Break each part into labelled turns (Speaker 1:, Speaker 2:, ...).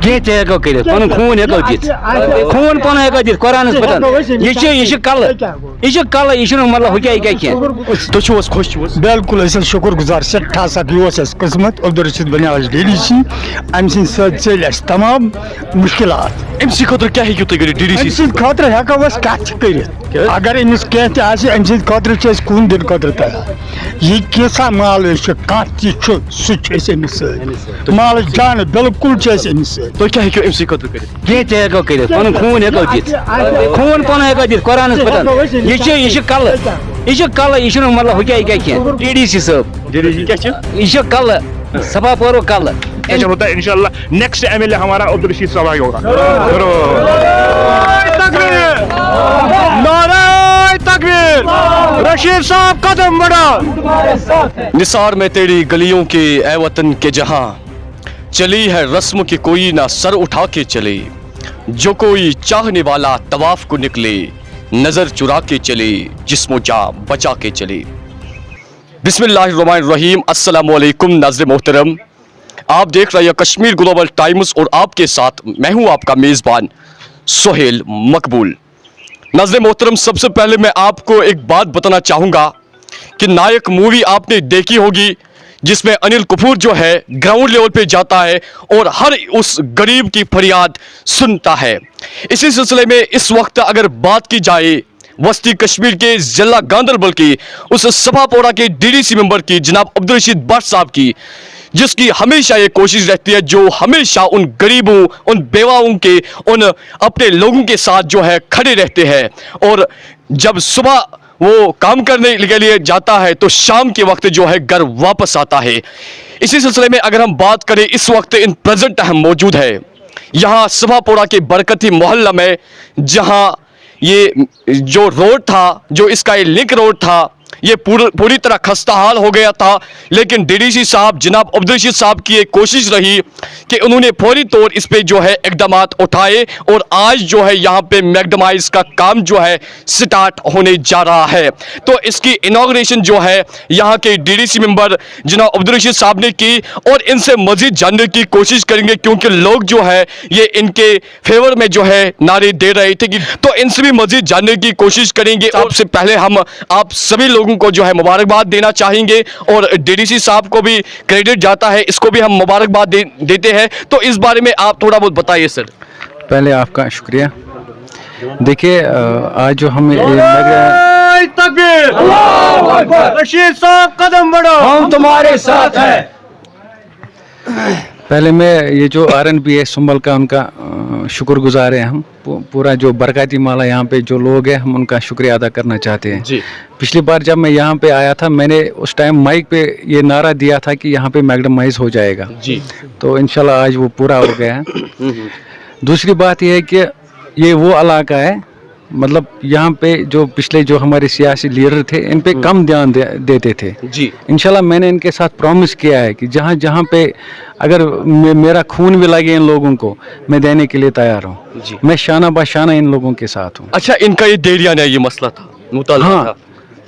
Speaker 1: ہیکو کرت پن خون ہیکو دت خون پن ہیکو دت قرآنس پتہ یہ کل یہ مطلب ہکیا کی
Speaker 2: تھی خوش بالکل شکر گزار سٹھا سا یہ قسمت عبدالرشید بنیا ڈی ڈی سی ام سند ست چل تمام مشکلات
Speaker 3: ام سی خاطر کیا ہیکو تھی کر ڈی ڈی سی
Speaker 2: سند خاطر ہیکو کت کرت اگر امس کینہ تہ ام سند خاطر خون دن خاطر تیار یہ کیسا مال کھانا تہ امس ست مال جان بالکل امس ست
Speaker 3: تھی کیا ہیکو ام سی خاطر کر
Speaker 1: ہیکو کرت پن خون ہیکو دت خون پن ہیکو دت قرآنس پتہ یہ کل یہ مطلب ہکیا کی ڈی ڈی سی صاحب
Speaker 3: ڈی ڈی سی کیا
Speaker 1: یہ کل صفا پورو کل
Speaker 3: انشاءاللہ نیکسٹ ایم ایل اے ہمارا عبدالرشید صاحب ہی ہوگا. نعرہ تکبیر رشید صاحب قدم بڑھا. نثار میں تیری گلیوں کے اے وطن کے جہاں چلی ہے رسم کی کوئی نہ سر اٹھا کے چلے جو کوئی چاہنے والا طواف کو نکلے نظر چرا کے چلے جسم و جاں بچا کے چلے. بسم اللہ الرحمن الرحیم. السلام علیکم ناظرین محترم, آپ دیکھ رہے ہیں کشمیر گلوبل ٹائمز اور آپ کے ساتھ میں ہوں آپ کا میزبان سہیل مقبول. ناظرین محترم, سب سے پہلے میں آپ کو ایک بات بتانا چاہوں گا کہ نائک مووی آپ نے دیکھی ہوگی جس میں انل کپور جو ہے گراؤنڈ لیول پہ جاتا ہے اور ہر اس غریب کی فریاد سنتا ہے. اسی سلسلے میں اس وقت اگر بات کی جائے وسطی کشمیر کے ضلع گاندربل کی اس صفا پورہ کے ڈی ڈی سی ممبر کی جناب عبدالرشید بٹ صاحب کی, جس کی ہمیشہ یہ کوشش رہتی ہے جو ہمیشہ ان غریبوں, ان بیواؤں کے, ان اپنے لوگوں کے ساتھ جو ہے کھڑے رہتے ہیں, اور جب صبح وہ کام کرنے کے لیے جاتا ہے تو شام کے وقت جو ہے گھر واپس آتا ہے. اسی سلسلے میں اگر ہم بات کریں اس وقت ان پریزنٹ ہم موجود ہے یہاں صفا پورہ کے برکتی محلہ میں, جہاں یہ جو روڈ تھا, جو اس کا یہ لنک روڈ تھا, یہ پوری طرح خستہ حال ہو گیا تھا. لیکن ڈی ڈی سی صاحب جناب عبدالرشید صاحب کی ایک کوشش رہی کہ انہوں نے فوری طور اس پہ جو ہے اقدامات اٹھائے اور آج جو ہے یہاں پہ میکڈمائز کا کام جو ہے سٹارٹ ہونے جا رہا ہے. تو اس کی انوگریشن جو ہے یہاں کے ڈی ڈی سی ممبر جناب عبدالرشید صاحب نے کی, اور ان سے مزید جاننے کی کوشش کریں گے کیونکہ لوگ جو ہے یہ ان کے فیور میں جو ہے نعرے دے رہے تھے, تو ان سے بھی مزید جاننے کی کوشش کریں گے. سب سے پہلے ہم آپ سبھی لوگوں کو جو ہے مبارکباد دینا چاہیں گے, اور ڈی ڈی سی صاحب کو بھی کریڈٹ جاتا ہے, اس کو بھی ہم مبارکباد دیتے ہیں. تو اس بارے میں آپ تھوڑا بہت بتائیے سر.
Speaker 4: پہلے آپ کا شکریہ. دیکھیے آج جو ہم
Speaker 3: رشید صاحب قدم بڑھو,
Speaker 1: ہم تمہارے ساتھ ہیں.
Speaker 4: پہلے میں یہ جو آر این بی ہے سنبل کا, ان کا شکر گزار ہیں ہم. پورا جو برکاتی مالا یہاں پہ جو لوگ ہیں ہم ان کا شکریہ ادا کرنا چاہتے ہیں.
Speaker 3: جی,
Speaker 4: پچھلی بار جب میں یہاں پہ آیا تھا میں نے اس ٹائم مائک پہ یہ نعرہ دیا تھا کہ یہاں پہ میکڈمائز ہو جائے گا.
Speaker 3: جی,
Speaker 4: تو انشاءاللہ آج وہ پورا ہو گیا ہے. دوسری بات یہ ہے کہ یہ وہ علاقہ ہے, مطلب یہاں پہ جو پچھلے جو ہمارے سیاسی لیڈر تھے ان پہ کم دھیان دیتے تھے.
Speaker 3: جی,
Speaker 4: انشاءاللہ میں نے ان کے ساتھ پرومس کیا ہے کہ جہاں جہاں پہ اگر میرا خون بھی لگے ان لوگوں کو میں دینے کے لیے تیار ہوں.
Speaker 3: جی,
Speaker 4: میں شانہ بہ شانہ ان لوگوں کے ساتھ ہوں.
Speaker 3: اچھا, ان کا یہ دیریاں یہ مسئلہ تھا, مطالبہ
Speaker 4: ہاں,
Speaker 3: تھا.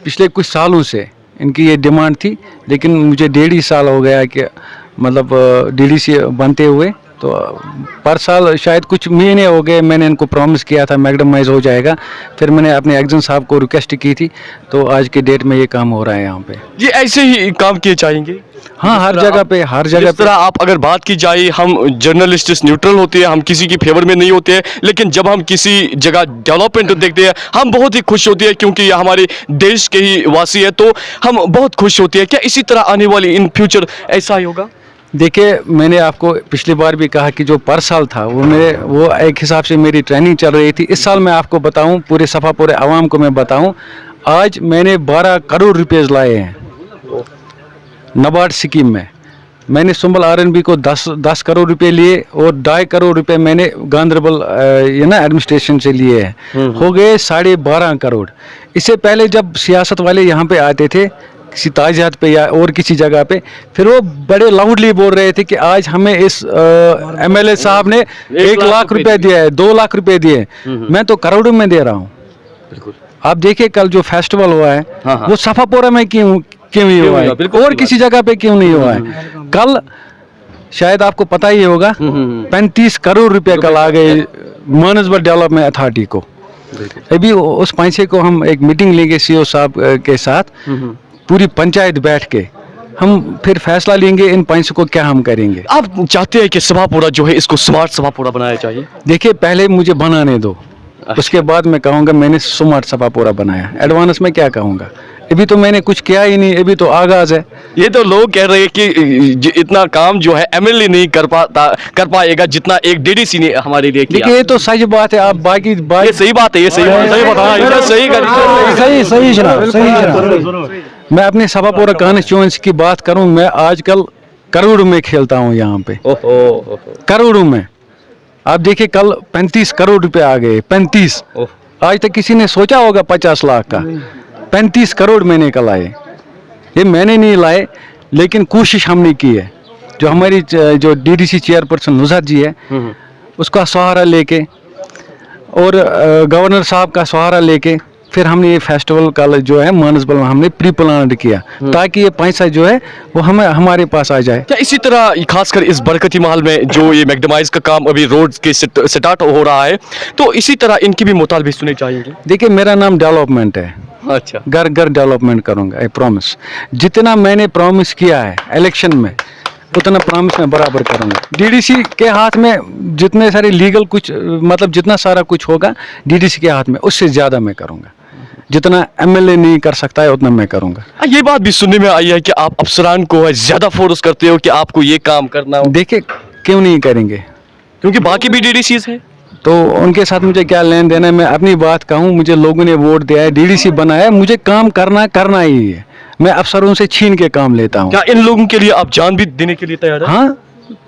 Speaker 4: پچھلے کچھ سالوں سے ان کی یہ ڈیمانڈ تھی, لیکن مجھے 1.5 سال ہو گیا کہ مطلب ڈی ڈی سی بنتے ہوئے, تو پر سال شاید کچھ مہینے ہو گئے میں نے ان کو پرومس کیا تھا میکڈمائز ہو جائے گا. پھر میں نے اپنے ایگزن صاحب کو ریکویسٹ کی تھی, تو آج کے ڈیٹ میں یہ کام ہو رہا ہے یہاں پہ.
Speaker 3: جی, ایسے ہی کام کیے چاہیں گے.
Speaker 4: ہاں, ہر جگہ پہ, ہر جگہ
Speaker 3: پہ. آپ اگر بات کی جائے, ہم جرنلسٹ نیوٹرل ہوتے ہیں, ہم کسی کی فیور میں نہیں ہوتے ہیں, لیکن جب ہم کسی جگہ ڈیولپمنٹ دیکھتے ہیں ہم بہت ہی خوش ہوتے ہیں کیونکہ یہ ہمارے دیش کے ہی واسی ہے, تو ہم بہت خوش ہوتے ہیں. کیا اسی طرح آنے والی ان فیوچر ایسا ہی ہوگا؟
Speaker 4: دیکھیے, میں نے آپ کو پچھلی بار بھی کہا کہ جو پر سال تھا وہ ایک حساب سے میری ٹریننگ چل رہی تھی. اس سال میں آپ کو بتاؤں, پورے صفا پورے عوام کو میں بتاؤں, آج میں نے 12 کروڑ روپیز لائے ہیں نبارڈ اسکیم میں. میں نے سنبل آر این بی کو 10 کروڑ روپے لیے, اور 2.5 کروڑ روپے میں نے گاندربل ایڈمنسٹریشن سے لیے ہیں. ہو گئے 12.5 کروڑ. اس سے پہلے جب سیاست والے یہاں پہ آتے تھے کسی تاجہت پہ یا اور کسی جگہ پہ, پھر وہ بڑے لاؤڈلی بول رہے تھے کہ آج ہمیں اس ایم ایل اے صاحب نے 1 لاکھ روپے دیا ہے, 2 لاکھ روپے دیے. میں تو کروڑوں میں دے رہا ہوں. آپ دیکھیں کل جو فیسٹیول ہوا ہے وہ صفا پورہ میں کیوں ہی ہوا ہے, اور کسی جگہ پہ کیوں نہیں ہوا ہے. کل शायद आपको पता ही होगा, 35 करोड़ रुपए कल आ गए मानसबल डेवलपमेंट अथॉरिटी को। अभी उस पैसे को हम एक मीटिंग लेंगे सीओ साहब के साथ, पूरी पंचायत बैठ के हम फिर फैसला लेंगे इन पैसों को क्या हम करेंगे।
Speaker 3: आप चाहते हैं कि सभापुरा जो है इसको स्मार्ट सभापुरा बनाया चाहिए?
Speaker 4: देखिए पहले मुझे बनाने दो, उसके बाद मैं कहूँगा मैंने स्मार्ट सभापुरा बनाया। एडवांस में क्या कहूँगा, अभी तो मैंने कुछ किया ही नहीं, अभी तो आगाज है।
Speaker 3: ये तो लोग कह रहे हैं कि इतना काम जो है एमएलए नहीं कर पाएगा जितना एक डीडीसी ने हमारे लिए किया।
Speaker 4: देखिए ये तो सच बात है, आप बाकी
Speaker 3: ये सही बात है, ये सही बताना, सही
Speaker 4: जनाब। मैं अपने सभापुरा कॉन्स्टिट्यूएंसी की बात करूं, मैं आजकल करोड़ों में खेलता हूं यहाँ पे, करोड़ों में। आप देखिए कल 35 करोड़ रुपए आ गए, 35। आज तक किसी ने सोचा होगा 50 लाख का, 35 करोड़ मैंने कल आए। ये मैंने नहीं लाए, लेकिन कोशिश हमने की है। जो हमारी जो डीडीसी चेयरपर्सन नुसरत जी है, उसका सहारा लेके और गवर्नर साहब का सहारा लेके फिर हमने ये फेस्टिवल कल जो है मानसबल में हमने प्री प्लान किया, ताकि ये पैसा जो है वो हमारे पास आ जाए।
Speaker 3: क्या इसी तरह खासकर इस बरकती महल में जो ये मैग्डमाइज का काम अभी रोड के स्टार्ट हो रहा है, तो इसी तरह इनकी भी मुतालबे सुने चाहिए?
Speaker 4: देखिए मेरा नाम डेवलपमेंट है,
Speaker 3: अच्छा,
Speaker 4: घर घर डेवलपमेंट करूंगा, आई प्रॉमिस। जितना मैंने प्रॉमिस किया है इलेक्शन में, उतना प्रॉमिस मैं बराबर करूंगा। डीडीसी के हाथ में जितने सारे लीगल कुछ मतलब जितना सारा कुछ होगा डीडीसी के हाथ में, उससे ज़्यादा मैं करूंगा। जितना एमएलए नहीं कर सकता है उतना मैं करूंगा।
Speaker 3: ये बात भी सुनने में आई है कि आप अफसरान को ज़्यादा फोर्स करते हो कि आपको ये काम करना हो।
Speaker 4: देखिए क्यों नहीं करेंगे,
Speaker 3: क्योंकि बाकी भी डीडीसीज हैं,
Speaker 4: तो उनके साथ मुझे क्या लेन देना है। मैं अपनी बात कहूँ, मुझे लोगों ने वोट दिया है, डीडीसी बनाया, मुझे काम करना ही है। मैं अफसरों से छीन के काम लेता हूँ।
Speaker 3: क्या इन लोगों के लिए आप जान भी देने के लिए तैयार हैं?
Speaker 4: हाँ,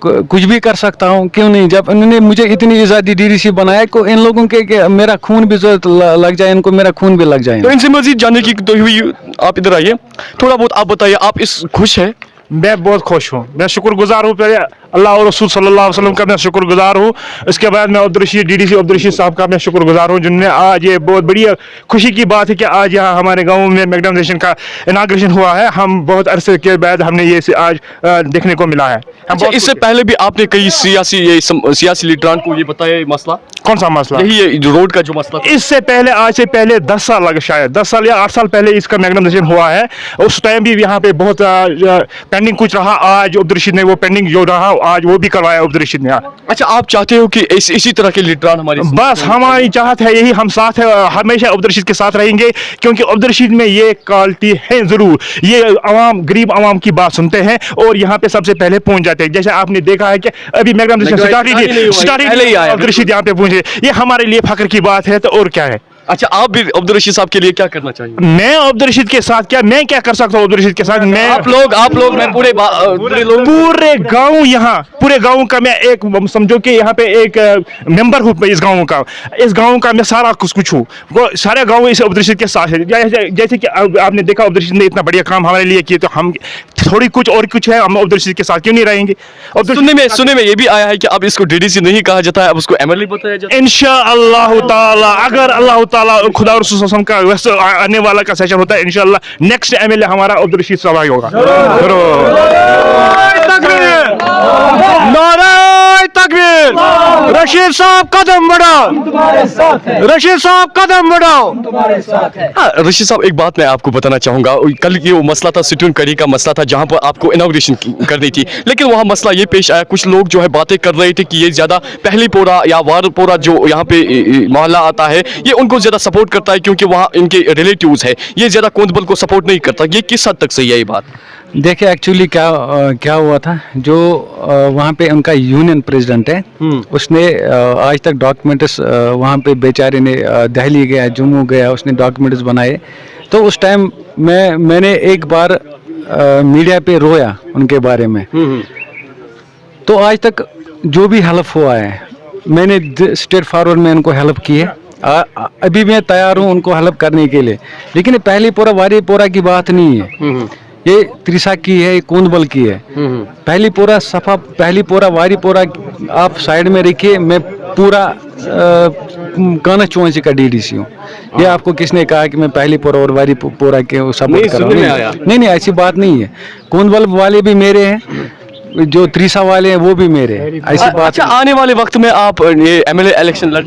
Speaker 4: कुछ भी कर सकता हूँ, क्यों नहीं। जब उन्होंने मुझे इतनी इज्जत दी डीडीसी बनाया, को इन लोगों के मेरा खून भी लग जाए, इनको मेरा खून भी लग जाए।
Speaker 3: तो इनसे मजीद जानने की तो हुई, आप इधर आइए, थोड़ा बहुत आप बताइए, आप इस खुश है?
Speaker 5: मैं बहुत खुश हूँ, मैं शुक्रगुजार हूँ पहले अल्लाह और रसूल सल्लल्लाहु अलैहि वसल्लम का मैं शुक्रगुजार हूँ। इसके बाद मैं अब्दुल डीडीसी अब्दुल रशीद साहब का मैं शुक्रगुजार हूँ, जिन्होंने आज ये बहुत बड़ी खुशी की बात है कि आज यहाँ हमारे गाँव में मैग्डमाइजेशन का इनाग्रेशन हुआ है। हम बहुत अरसे के बाद हमने ये आज देखने को मिला है।
Speaker 3: अच्छा, इससे पहले भी आपने कई सियासी लीडरान को ये बताया मसला?
Speaker 5: कौन सा मसला?
Speaker 3: यही रोड का जो मसला था।
Speaker 5: इससे पहले आज से पहले 10 साल लगे, शायद 10 साल या 8 साल पहले इसका मैग्डमाइजेशन हुआ है। उस टाइम भी यहाँ पे बहुत पेंडिंग कुछ रहा, आज अब्दुल रशीद ने वो पेंडिंग जो रहा आज वो भी करवाया अब्दुल रशीद ने।
Speaker 3: अच्छा, आप चाहते हो कि इसी तरह के लीडरान हमारे?
Speaker 5: बस हमारी चाहत है यही, हम साथ है, हमेशा अब्दुल रशीद के साथ रहेंगे, क्योंकि अब्दुल रशीद में ये क्वालिटी है जरूर। ये आवाम, गरीब आवाम की बात सुनते हैं और यहाँ पे सबसे पहले पहुंच जाते हैं। जैसे आपने देखा है कि अभी मैग्डमाइजेशन स्टार्टिंग अब्दुल रशीद यहाँ पे पहुंचे, ये हमारे लिए फख्र की बात है। तो और क्या है।
Speaker 3: अच्छा, आप भी अब्दुल रशीद साहब के लिए क्या करना चाहिए?
Speaker 5: मैं अब्दुल रशीद के साथ मैं क्या कर सकता हूँ अब्दुल रशीद के साथ? मैं
Speaker 3: आप लोग मैं पूरे
Speaker 5: गांव, यहाँ पूरे गांव का मैं एक, समझो कि यहाँ पे एक मेंबर हूँ इस गांव का। इस गांव का मैं सारा कुछ हूँ, वो सारा गांव इस अब्दुल रशीद के साथ है। जैसे कि आपने देखा अब्दुल रशीद ने इतना बढ़िया काम हमारे लिए किया, तो हम थोड़ी कुछ और कुछ है, हम अब्दुल रशीद के साथ क्यों नहीं रहेंगे?
Speaker 3: सुनने में ये भी आया है कि अब इसको डीडीसी नहीं कहा जाता है, अब उसको एमएलए बताया जाता है।
Speaker 5: इंशाअल्लाह ताला, अगर अल्लाह ताला खुदा और रसूल सल्लल्लाहु अलैहि वसल्लम का आने वाला का सेशन होता है, इंशाअल्लाह नेक्स्ट एमएलए हमारा अब्दुल रशीद साहब ही होगा।
Speaker 2: नारे तकबीर, रशीद साहब कदम बढ़ाओ, रशीद साहब कदम बढ़ाओ।
Speaker 3: हाँ, रशीद साहब, एक बात मैं आपको बताना चाहूँगा। कल ये वो मसला था, सिटून कड़ी का मसला था, जहाँ पर आपको इनॉग्रेशन करनी थी, लेकिन वहाँ मसला ये पेश आया, कुछ लोग जो है बातें कर रहे थे कि ये ज़्यादा पहली पोरा या वारपोरा जो यहाँ पे मोहल्ला आता है, ये उनको ज़्यादा सपोर्ट करता है क्योंकि वहाँ इनके रिलेटिव्स है, ये ज़्यादा कोतबल को सपोर्ट नहीं करता। ये किस हद तक सही है ये बात?
Speaker 4: देखिए एक्चुअली क्या हुआ था, जो वहाँ पे उनका यूनियन प्रेसिडेंट है, उसने आज तक डॉक्यूमेंट्स वहाँ पे बेचारे ने दिल्ली गया, जम्मू गया, उसने डॉक्यूमेंट्स बनाए। तो उस टाइम मैंने एक बार मीडिया पे रोया उनके बारे में। तो आज तक जो भी हेल्प हुआ है, मैंने स्ट्रेट फॉरवर्ड में उनको हेल्प की है। अभी मैं तैयार हूँ उनको हेल्प करने के लिए, लेकिन पहली पोरा वारी पोरा की बात नहीं है, ये त्रिशा की है, कोंदबल की है। पहली पोरा सफा, पहली पोरा वारी पोरा आप साइड में रखिए, मैं पूरा कॉन्स्टिट्यूएंसी का डीडीसी हूँ। ये आपको किसने कहा कि मैं पहली पोरा और वारी पोरा के सपोर्ट कर रहा हूँ? नहीं, ऐसी बात नहीं है। कोंदबल वाले भी मेरे हैं, जो त्रिसा वाले हैं वो भी मेरे हैं। ऐसी बात
Speaker 3: अच्छा, आने वाले वक्त में आप ये एमएलए इलेक्शन लड़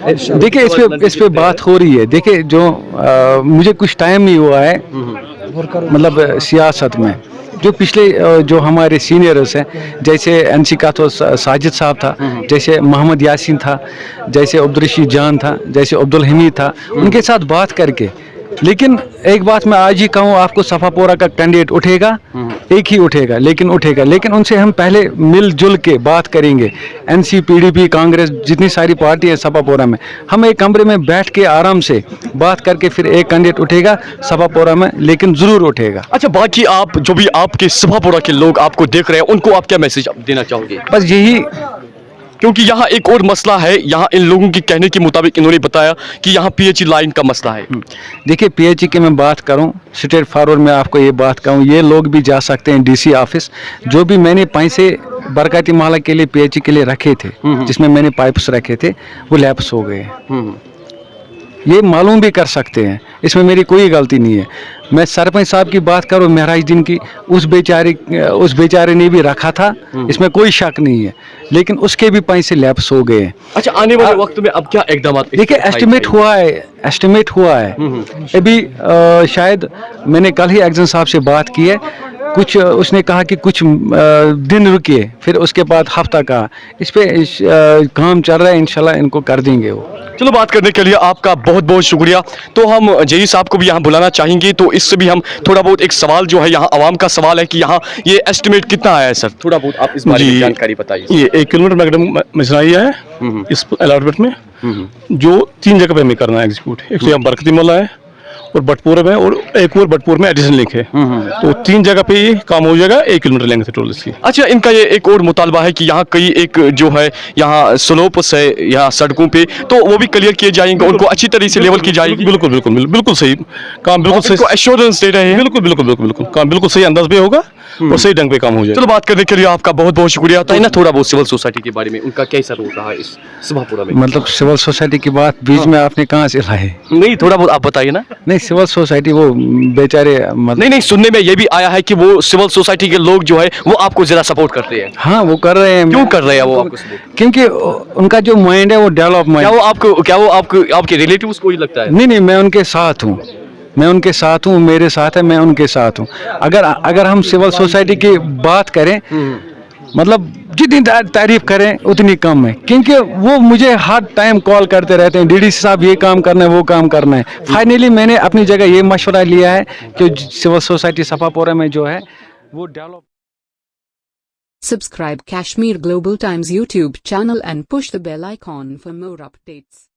Speaker 4: देखिए, इस पे बात हो रही है। देखिए, जो मुझे कुछ टाइम नहीं हुआ है मतलब सियासत में, जो पिछले जो हमारे सीनियर्स हैं, जैसे एनसी का तो साजिद साहब था, जैसे मोहम्मद यासीन था, जैसे अब्दुल रशीद जान था, जैसे अब्दुल हमीद था, उनके साथ बात करके। लेकिन एक बात मैं आज ही कहूँ आपको, सफापोरा का कैंडिडेट उठेगा, एक ही उठेगा, लेकिन उठेगा। लेकिन उनसे हम पहले मिलजुल के बात करेंगे। एनसी, पीडीपी, कांग्रेस, जितनी सारी पार्टी है सफापोरा में, हम एक कमरे में बैठ के आराम से बात करके फिर एक कैंडिडेट उठेगा सफापोरा में, लेकिन ज़रूर उठेगा।
Speaker 3: अच्छा, बाकी आप जो भी आपके सभापुरा के लोग आपको देख रहे हैं, उनको आप क्या मैसेज देना चाहोगे?
Speaker 4: बस यही,
Speaker 3: क्योंकि यहाँ एक और मसला है, यहाँ इन लोगों के कहने के मुताबिक इन्होंने बताया कि यहाँ पीएचई लाइन का मसला है।
Speaker 4: देखिए, पीएचई की मैं बात करूं, स्ट्रेट फॉरवर्ड में आपको ये बात कहूं, ये लोग भी जा सकते हैं डीसी ऑफिस। जो भी मैंने पैसे बरकती माला के लिए पीएचई के लिए रखे थे, जिसमें मैंने पाइप्स रखे थे, वो लैप्स हो गए। ये मालूम भी कर सकते हैं, इसमें मेरी कोई गलती नहीं है। मैं सरपंच साहब की बात करूँ, महराज दिन की, उस बेचारे ने भी रखा था, इसमें कोई शक नहीं है, लेकिन उसके भी पैसे लैप्स हो गए।
Speaker 3: अच्छा, आने वाले वक्त में अब क्या इकदाम?
Speaker 4: देखिए, एस्टिमेट हुआ है अभी। शायद मैंने कल ही एक्जन साहब से बात की है, कुछ उसने कहा कि कुछ दिन रुकिए, फिर उसके बाद हफ्ता का इस पे काम चल रहा है, इंशाल्लाह इनको कर देंगे वो।
Speaker 3: चलो, बात करने के लिए आपका बहुत बहुत शुक्रिया। तो हम जेई साहब को भी यहाँ बुलाना चाहेंगे, तो इससे भी हम थोड़ा बहुत एक सवाल जो है, यहाँ आवाम का सवाल है कि यहाँ ये एस्टिमेट कितना आया है सर? थोड़ा बहुत आप इस बारे में जानकारी बताइए।
Speaker 6: ये 1 किलोमीटर मैकडम मसराई है इस अलॉटमेंट में, जो 3 जगह पे हमें करना है एग्जीक्यूट। एक तो यहाँ बरकती मोहल्ला है और बटपुर में, और एक और बटपुर में एडिशनल लिंक है, तो 3 जगह पे ये काम हो जाएगा। 1 किलोमीटर लेंगे टोटल इसकी।
Speaker 3: अच्छा, इनका ये एक और मुतालबा है कि यहाँ कई एक जो है यहाँ स्लोप्स है यहाँ सड़कों पे, तो वो भी क्लियर किए जाएंगे, उनको अच्छी तरीके से लेवल की जाएगी।
Speaker 6: बिल्कुल बिल्कुल बिल्कुल सही काम, बिल्कुल सही
Speaker 3: एश्योरेंस दे रहे हैं।
Speaker 6: बिल्कुल बिल्कुल बिल्कुल बिल्कुल काम बिल्कुल सही अंदाज पे होगा और सही ढंग पे काम हो जाएगा।
Speaker 3: चलो, बात करने के लिए आपका बहुत बहुत शुक्रिया। तो ना थोड़ा बहुत सिविल सोसाइटी के बारे में, उनका कैसा रोल रहा है इस सभापुरा में?
Speaker 4: मतलब सिविल सोसाइटी की बात बीच में आपने कहाँ से लाई?
Speaker 3: नहीं, थोड़ा बहुत आप बताइए ना।
Speaker 4: नहीं, सिविल सोसाइटी वो बेचारे
Speaker 3: नहीं, सुनने में ये भी आया है कि वो सिविल सोसाइटी के लोग जो है वो आपको ज्यादा सपोर्ट करते हैं।
Speaker 4: हाँ, वो कर रहे हैं।
Speaker 3: क्यों कर रहे हैं वो आपको support?
Speaker 4: क्योंकि उनका जो माइंड है वो डेवलप माइंड।
Speaker 3: क्या वो आपके रिलेटिव्स को ही लगता है?
Speaker 4: नहीं, मैं उनके साथ हूँ, मेरे साथ है, मैं उनके साथ हूँ। अगर हम सिविल सोसाइटी की बात करें, मतलब जितनी तारीफ करें उतनी कम है, क्योंकि वो मुझे हर टाइम कॉल करते रहते हैं, डीडीसी साहब ये काम करना है, वो काम करना है। फाइनली मैंने अपनी जगह ये मशवरा लिया है कि सिविल सोसाइटी सफापोरा में जो है वो develop.
Speaker 7: Subscribe Kashmir Global Times YouTube channel and push the bell icon for more updates.